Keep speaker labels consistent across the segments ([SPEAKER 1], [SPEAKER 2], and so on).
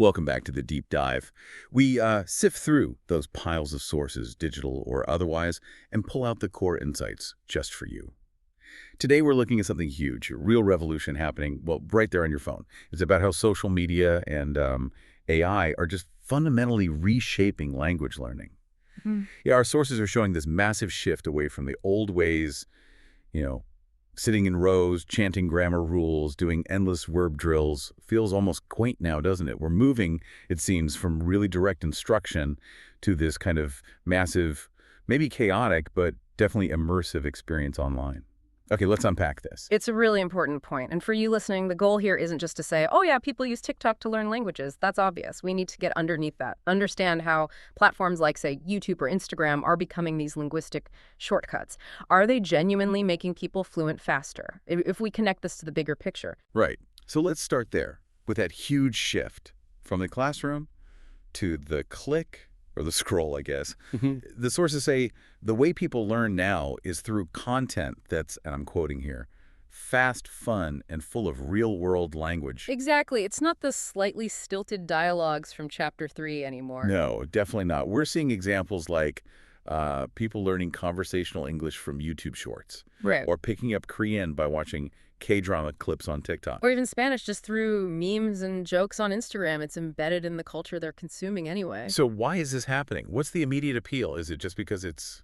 [SPEAKER 1] Welcome back to the deep dive. We sift through those piles of sources, digital or otherwise, and pull out the core insights just for you. Today we're looking at something huge, a real revolution happening, well, right there on your phone. It's about how social media and AI are just fundamentally reshaping language learning.
[SPEAKER 2] Mhm.
[SPEAKER 1] Yeah, our sources are showing this massive shift away from the old ways, you know, sitting in rows, chanting grammar rules, doing endless verb drills. Feels almost quaint now, doesn't it? We're moving, it seems, from really direct instruction to this kind of massive, maybe chaotic, but definitely immersive experience online. Okay, let's unpack this.
[SPEAKER 2] It's a really important point. And for you listening, the goal here isn't just to say, oh, yeah, people use TikTok to learn languages. That's obvious. We need to get underneath that, understand how platforms like, say, YouTube or Instagram are becoming these linguistic shortcuts. Are they genuinely making people fluent faster? If we connect this to the bigger picture.
[SPEAKER 1] Right. So let's start there with that huge shift from the classroom to the click or the scroll, I guess. The sources say the way people learn now is through content that's, and I'm quoting here, fast, fun, and full of real-world language.
[SPEAKER 2] Exactly. It's not the slightly stilted dialogues from Chapter 3 anymore.
[SPEAKER 1] No, definitely not. We're seeing examples like people learning conversational English from YouTube Shorts
[SPEAKER 2] Right.
[SPEAKER 1] or picking up Korean by watching K-drama clips on TikTok.
[SPEAKER 2] Or even Spanish just through memes and jokes on Instagram. It's embedded in the culture they're consuming anyway.
[SPEAKER 1] So why is this happening? What's the immediate appeal? Is it just because it's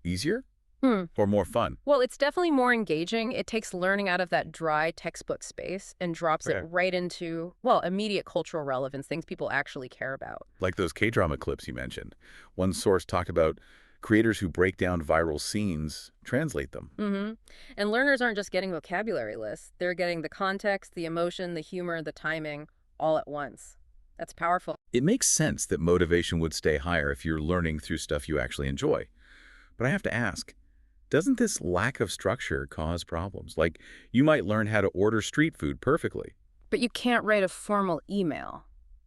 [SPEAKER 1] easier or more fun?
[SPEAKER 2] Well, it's definitely more engaging. It takes learning out of that dry textbook space and drops it
[SPEAKER 1] Okay.
[SPEAKER 2] right into, well, immediate cultural relevance, things people actually care about.
[SPEAKER 1] Like those K-drama clips you mentioned. One source talked about creators who break down viral scenes, translate them.
[SPEAKER 2] And learners aren't just getting vocabulary lists. They're getting the context, the emotion, the humor, the timing, all at once. That's powerful.
[SPEAKER 1] It makes sense that motivation would stay higher if you're learning through stuff you actually enjoy. But I have to ask, doesn't this lack of structure cause problems? Like, you might learn how to order street food perfectly.
[SPEAKER 2] But you can't write a formal email.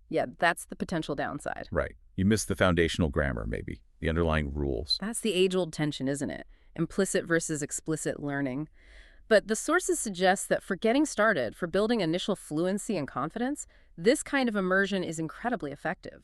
[SPEAKER 2] Yeah, that's the potential downside.
[SPEAKER 1] Right. You miss the foundational grammar, maybe, the underlying rules.
[SPEAKER 2] That's the age-old tension, isn't it? Implicit versus explicit learning. But the sources suggest that for getting started, for building initial fluency and confidence, this kind of immersion is incredibly effective.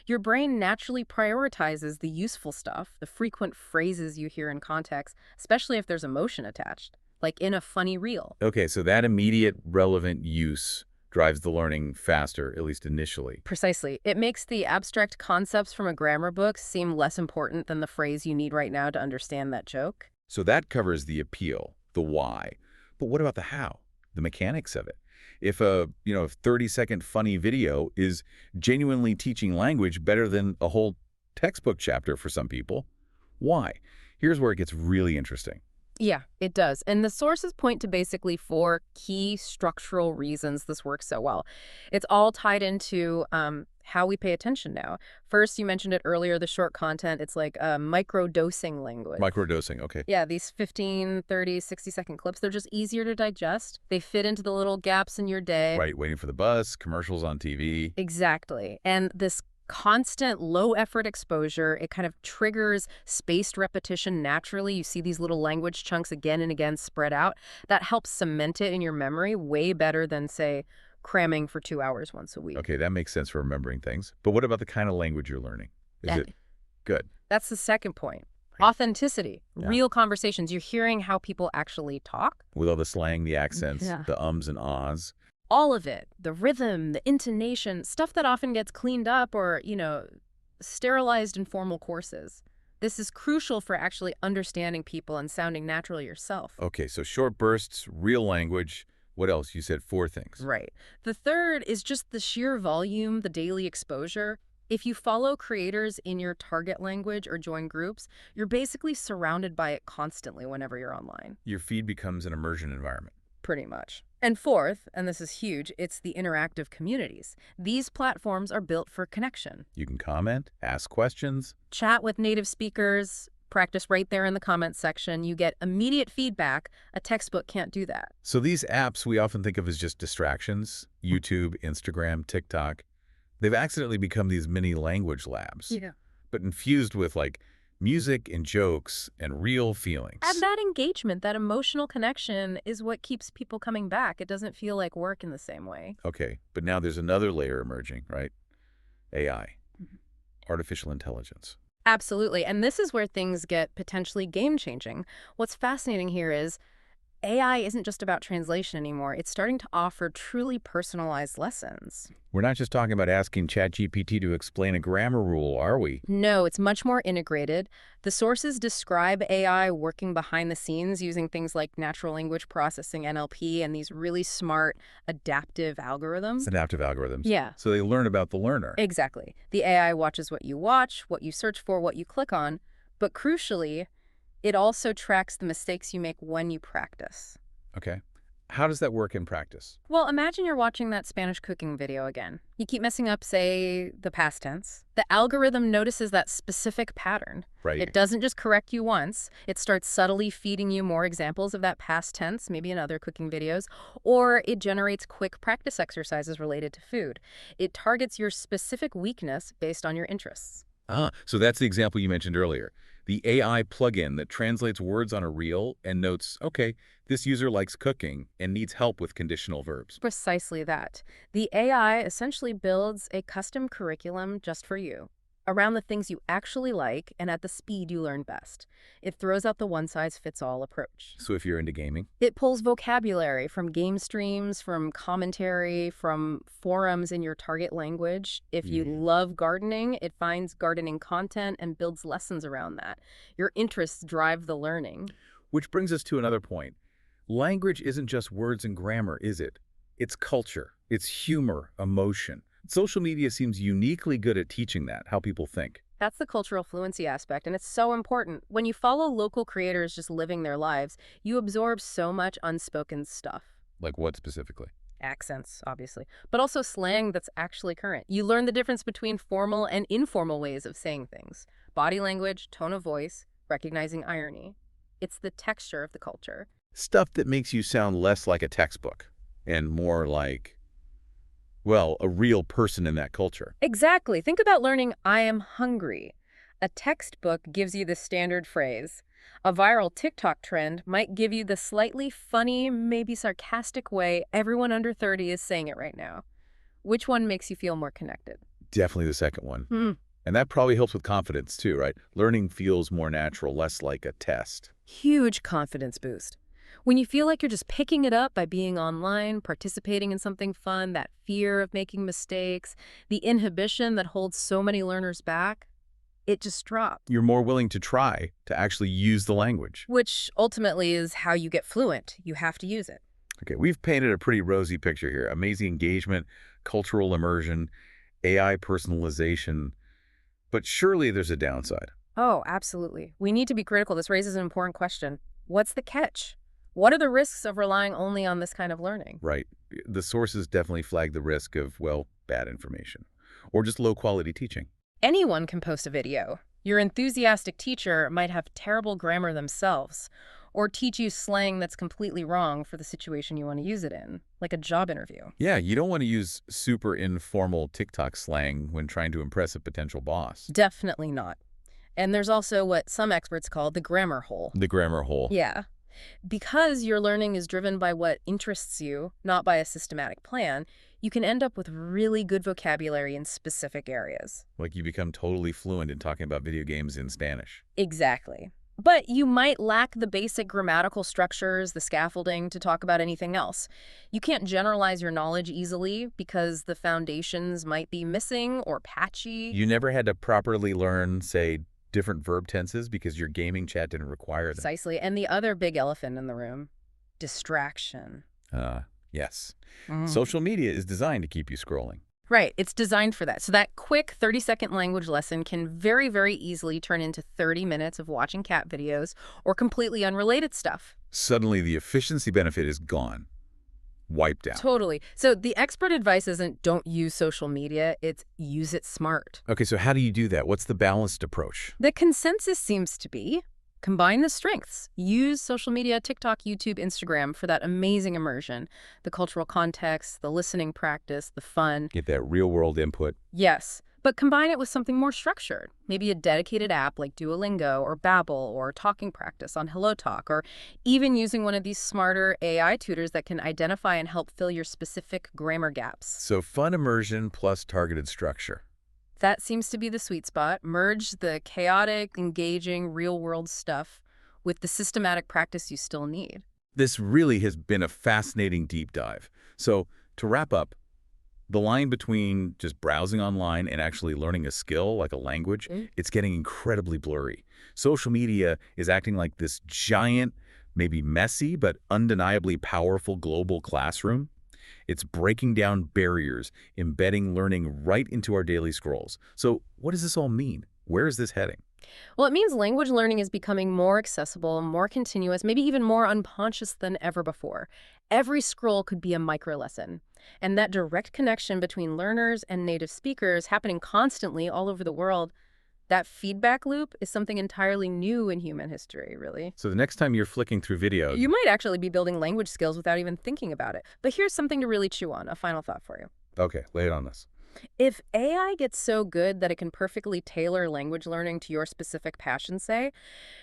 [SPEAKER 2] Your brain naturally prioritizes the useful stuff, the frequent phrases you hear in context, especially if there's emotion attached, like in a funny reel.
[SPEAKER 1] Okay, so that immediate relevant use drives the learning faster, at least initially.
[SPEAKER 2] Precisely. It makes the abstract concepts from a grammar book seem less important than the phrase you need right now to understand that joke.
[SPEAKER 1] So that covers the appeal, the why. But what about the how, the mechanics of it? If a 30-second funny video is genuinely teaching language better than a whole textbook chapter for some people, why? Here's where it gets really interesting.
[SPEAKER 2] Yeah, it does. And the sources point to basically four key structural reasons this works so well. It's all tied into how we pay attention now. First, you mentioned it earlier, the short content. It's like micro-dosing language.
[SPEAKER 1] Microdosing, okay.
[SPEAKER 2] Yeah, these 15, 30, 60-second clips, they're just easier to digest. They fit into the little gaps in your day.
[SPEAKER 1] Right, waiting for the bus, commercials on TV.
[SPEAKER 2] Exactly. And this constant low-effort exposure, it kind of triggers spaced repetition naturally. You see these little language chunks again and again spread out. That helps cement it in your memory way better than, say, cramming for 2 hours once a week.
[SPEAKER 1] Okay, that makes sense for remembering things. But what about the kind of language you're learning? Is
[SPEAKER 2] That-
[SPEAKER 1] it good?
[SPEAKER 2] That's the second point.
[SPEAKER 1] Right.
[SPEAKER 2] Authenticity,
[SPEAKER 1] Yeah.
[SPEAKER 2] real conversations. You're hearing how people actually talk.
[SPEAKER 1] With all the slang, the accents,
[SPEAKER 2] Yeah.
[SPEAKER 1] the ums and ahs.
[SPEAKER 2] All of it, the rhythm, the intonation, stuff that often gets cleaned up or, sterilized in formal courses. This is crucial for actually understanding people and sounding natural yourself.
[SPEAKER 1] Okay, so short bursts, real language. What else? You said 4 things.
[SPEAKER 2] Right. The third is just the sheer volume, the daily exposure. If you follow creators in your target language or join groups, you're basically surrounded by it constantly whenever you're online.
[SPEAKER 1] Your feed becomes an immersion environment.
[SPEAKER 2] Pretty much. And fourth, and this is huge, it's the interactive communities. These platforms are built for connection.
[SPEAKER 1] You can comment, ask questions.
[SPEAKER 2] Chat with native speakers, practice right there in the comments section. You get immediate feedback. A textbook can't do that.
[SPEAKER 1] So these apps we often think of as just distractions, YouTube, Instagram, TikTok, they've accidentally become these mini language labs, but infused with like Music and jokes and real feelings.
[SPEAKER 2] And that engagement, that emotional connection is what keeps people coming back. It doesn't feel like work in the same way.
[SPEAKER 1] Okay, but now there's another layer emerging, right? AI, artificial intelligence.
[SPEAKER 2] Absolutely. And this is where things get potentially game-changing. What's fascinating here is AI isn't just about translation anymore. It's starting to offer truly personalized lessons.
[SPEAKER 1] We're not just talking about asking ChatGPT to explain a grammar rule, are we?
[SPEAKER 2] No, it's much more integrated. The sources describe AI working behind the scenes using things like natural language processing, NLP, and these really smart adaptive algorithms.
[SPEAKER 1] It's adaptive algorithms.
[SPEAKER 2] Yeah.
[SPEAKER 1] So they learn about the learner.
[SPEAKER 2] Exactly. The AI watches what you watch, what you search for, what you click on, but crucially, it also tracks the mistakes you make when you practice.
[SPEAKER 1] Okay. How does that work in practice?
[SPEAKER 2] Well, imagine you're watching that Spanish cooking video again. You keep messing up, say, the past tense. The algorithm notices that specific pattern.
[SPEAKER 1] Right.
[SPEAKER 2] It doesn't just correct you once. It starts subtly feeding you more examples of that past tense, maybe in other cooking videos, or it generates quick practice exercises related to food. It targets your specific weakness based on your interests.
[SPEAKER 1] So that's the example you mentioned earlier. The AI plugin that translates words on a reel and notes, okay, this user likes cooking and needs help with conditional verbs.
[SPEAKER 2] Precisely that. The AI essentially builds a custom curriculum just for you, around the things you actually like and at the speed you learn best. It throws out the one-size-fits-all approach.
[SPEAKER 1] So if you're into gaming?
[SPEAKER 2] It pulls vocabulary from game streams, from commentary, from forums in your target language. If you love gardening, it finds gardening content and builds lessons around that. Your interests drive the learning.
[SPEAKER 1] Which brings us to another point. Language isn't just words and grammar, is it? It's culture. It's humor, emotion. Social media seems uniquely good at teaching that, how people think.
[SPEAKER 2] That's the cultural fluency aspect, and it's so important. When you follow local creators just living their lives, you absorb so much unspoken stuff.
[SPEAKER 1] Like what specifically?
[SPEAKER 2] Accents, obviously, but also slang that's actually current. You learn the difference between formal and informal ways of saying things. Body language, tone of voice, recognizing irony. It's the texture of the culture.
[SPEAKER 1] Stuff that makes you sound less like a textbook and more like, well, a real person in that culture.
[SPEAKER 2] Exactly. Think about learning "I am hungry." A textbook gives you the standard phrase. A viral TikTok trend might give you the slightly funny, maybe sarcastic way everyone under 30 is saying it right now. Which one makes you feel more connected?
[SPEAKER 1] Definitely the second one. And that probably helps with confidence too, right? Learning feels more natural, less like a test.
[SPEAKER 2] Huge confidence boost. When you feel like you're just picking it up by being online, participating in something fun, that fear of making mistakes, the inhibition that holds so many learners back, it just drops.
[SPEAKER 1] You're more willing to try to actually use the language.
[SPEAKER 2] Which ultimately is how you get fluent. You have to use it.
[SPEAKER 1] Okay, we've painted a pretty rosy picture here. Amazing engagement, cultural immersion, AI personalization. But surely there's a downside.
[SPEAKER 2] Oh, absolutely. We need to be critical. This raises an important question. What's the catch? What are the risks of relying only on this kind of learning?
[SPEAKER 1] Right. The sources definitely flag the risk of, well, bad information or just low-quality teaching.
[SPEAKER 2] Anyone can post a video. Your enthusiastic teacher might have terrible grammar themselves or teach you slang that's completely wrong for the situation you want to use it in, like a job interview.
[SPEAKER 1] Yeah, you don't want to use super informal TikTok slang when trying to impress a potential boss.
[SPEAKER 2] Definitely not. And there's also what some experts call the grammar hole.
[SPEAKER 1] The grammar hole.
[SPEAKER 2] Yeah. Because your learning is driven by what interests you, not by a systematic plan, you can end up with really good vocabulary in specific areas.
[SPEAKER 1] Like you become totally fluent in talking about video games in Spanish.
[SPEAKER 2] Exactly. But you might lack the basic grammatical structures, the scaffolding to talk about anything else. You can't generalize your knowledge easily because the foundations might be missing or patchy.
[SPEAKER 1] You never had to properly learn, say, different verb tenses because your gaming chat didn't require them.
[SPEAKER 2] Precisely. And the other big elephant in the room, distraction.
[SPEAKER 1] Yes. Social media is designed to keep you scrolling.
[SPEAKER 2] Right. It's designed for that. So that quick 30-second language lesson can very, very easily turn into 30 minutes of watching cat videos or completely unrelated stuff.
[SPEAKER 1] Suddenly, the efficiency benefit is gone. Wiped out.
[SPEAKER 2] Totally. So the expert advice isn't don't use social media, it's use it smart.
[SPEAKER 1] Okay, so how do you do that? What's the balanced approach?
[SPEAKER 2] The consensus seems to be combine the strengths. Use social media, TikTok, YouTube, Instagram for that amazing immersion, the cultural context, the listening practice, the fun.
[SPEAKER 1] Get that real-world input.
[SPEAKER 2] Yes, But combine it with something more structured, maybe a dedicated app like Duolingo or Babbel or talking practice on HelloTalk, or even using one of these smarter AI tutors that can identify and help fill your specific grammar gaps.
[SPEAKER 1] So fun immersion plus targeted structure.
[SPEAKER 2] That seems to be the sweet spot. Merge the chaotic, engaging, real-world stuff with the systematic practice you still need.
[SPEAKER 1] This really has been a fascinating deep dive. So to wrap up, the line between just browsing online and actually learning a skill like a language, it's getting incredibly blurry. Social media is acting like this giant, maybe messy, but undeniably powerful global classroom. It's breaking down barriers, embedding learning right into our daily scrolls. So what does this all mean? Where is this heading?
[SPEAKER 2] Well, it means language learning is becoming more accessible, more continuous, maybe even more unconscious than ever before. Every scroll could be a micro lesson. And that direct connection between learners and native speakers happening constantly all over the world, that feedback loop is something entirely new in human history, really.
[SPEAKER 1] So the next time you're flicking through video,
[SPEAKER 2] You might actually be building language skills without even thinking about it. But here's something to really chew on, a final thought for you.
[SPEAKER 1] okay, lay it on us.
[SPEAKER 2] If AI gets so good that it can perfectly tailor language learning to your specific passion, say,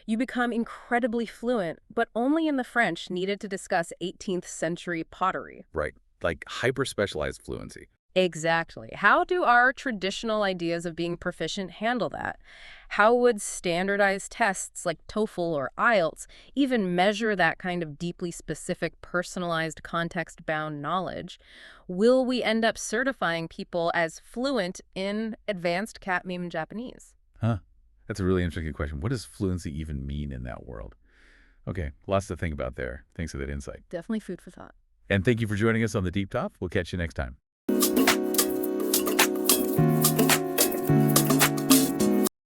[SPEAKER 2] you become incredibly fluent, but only in the French needed to discuss 18th century pottery.
[SPEAKER 1] Right, like hyper-specialized fluency.
[SPEAKER 2] Exactly. How do our traditional ideas of being proficient handle that? How would standardized tests like TOEFL or IELTS even measure that kind of deeply specific, personalized, context-bound knowledge? Will we end up certifying people as fluent in advanced Catmeme Japanese?
[SPEAKER 1] Huh. That's a really interesting question. What does fluency even mean in that world? Okay, lots to think about there. Thanks for that insight.
[SPEAKER 2] Definitely food for thought.
[SPEAKER 1] And thank you for joining us on The Deep Top. We'll catch you next time.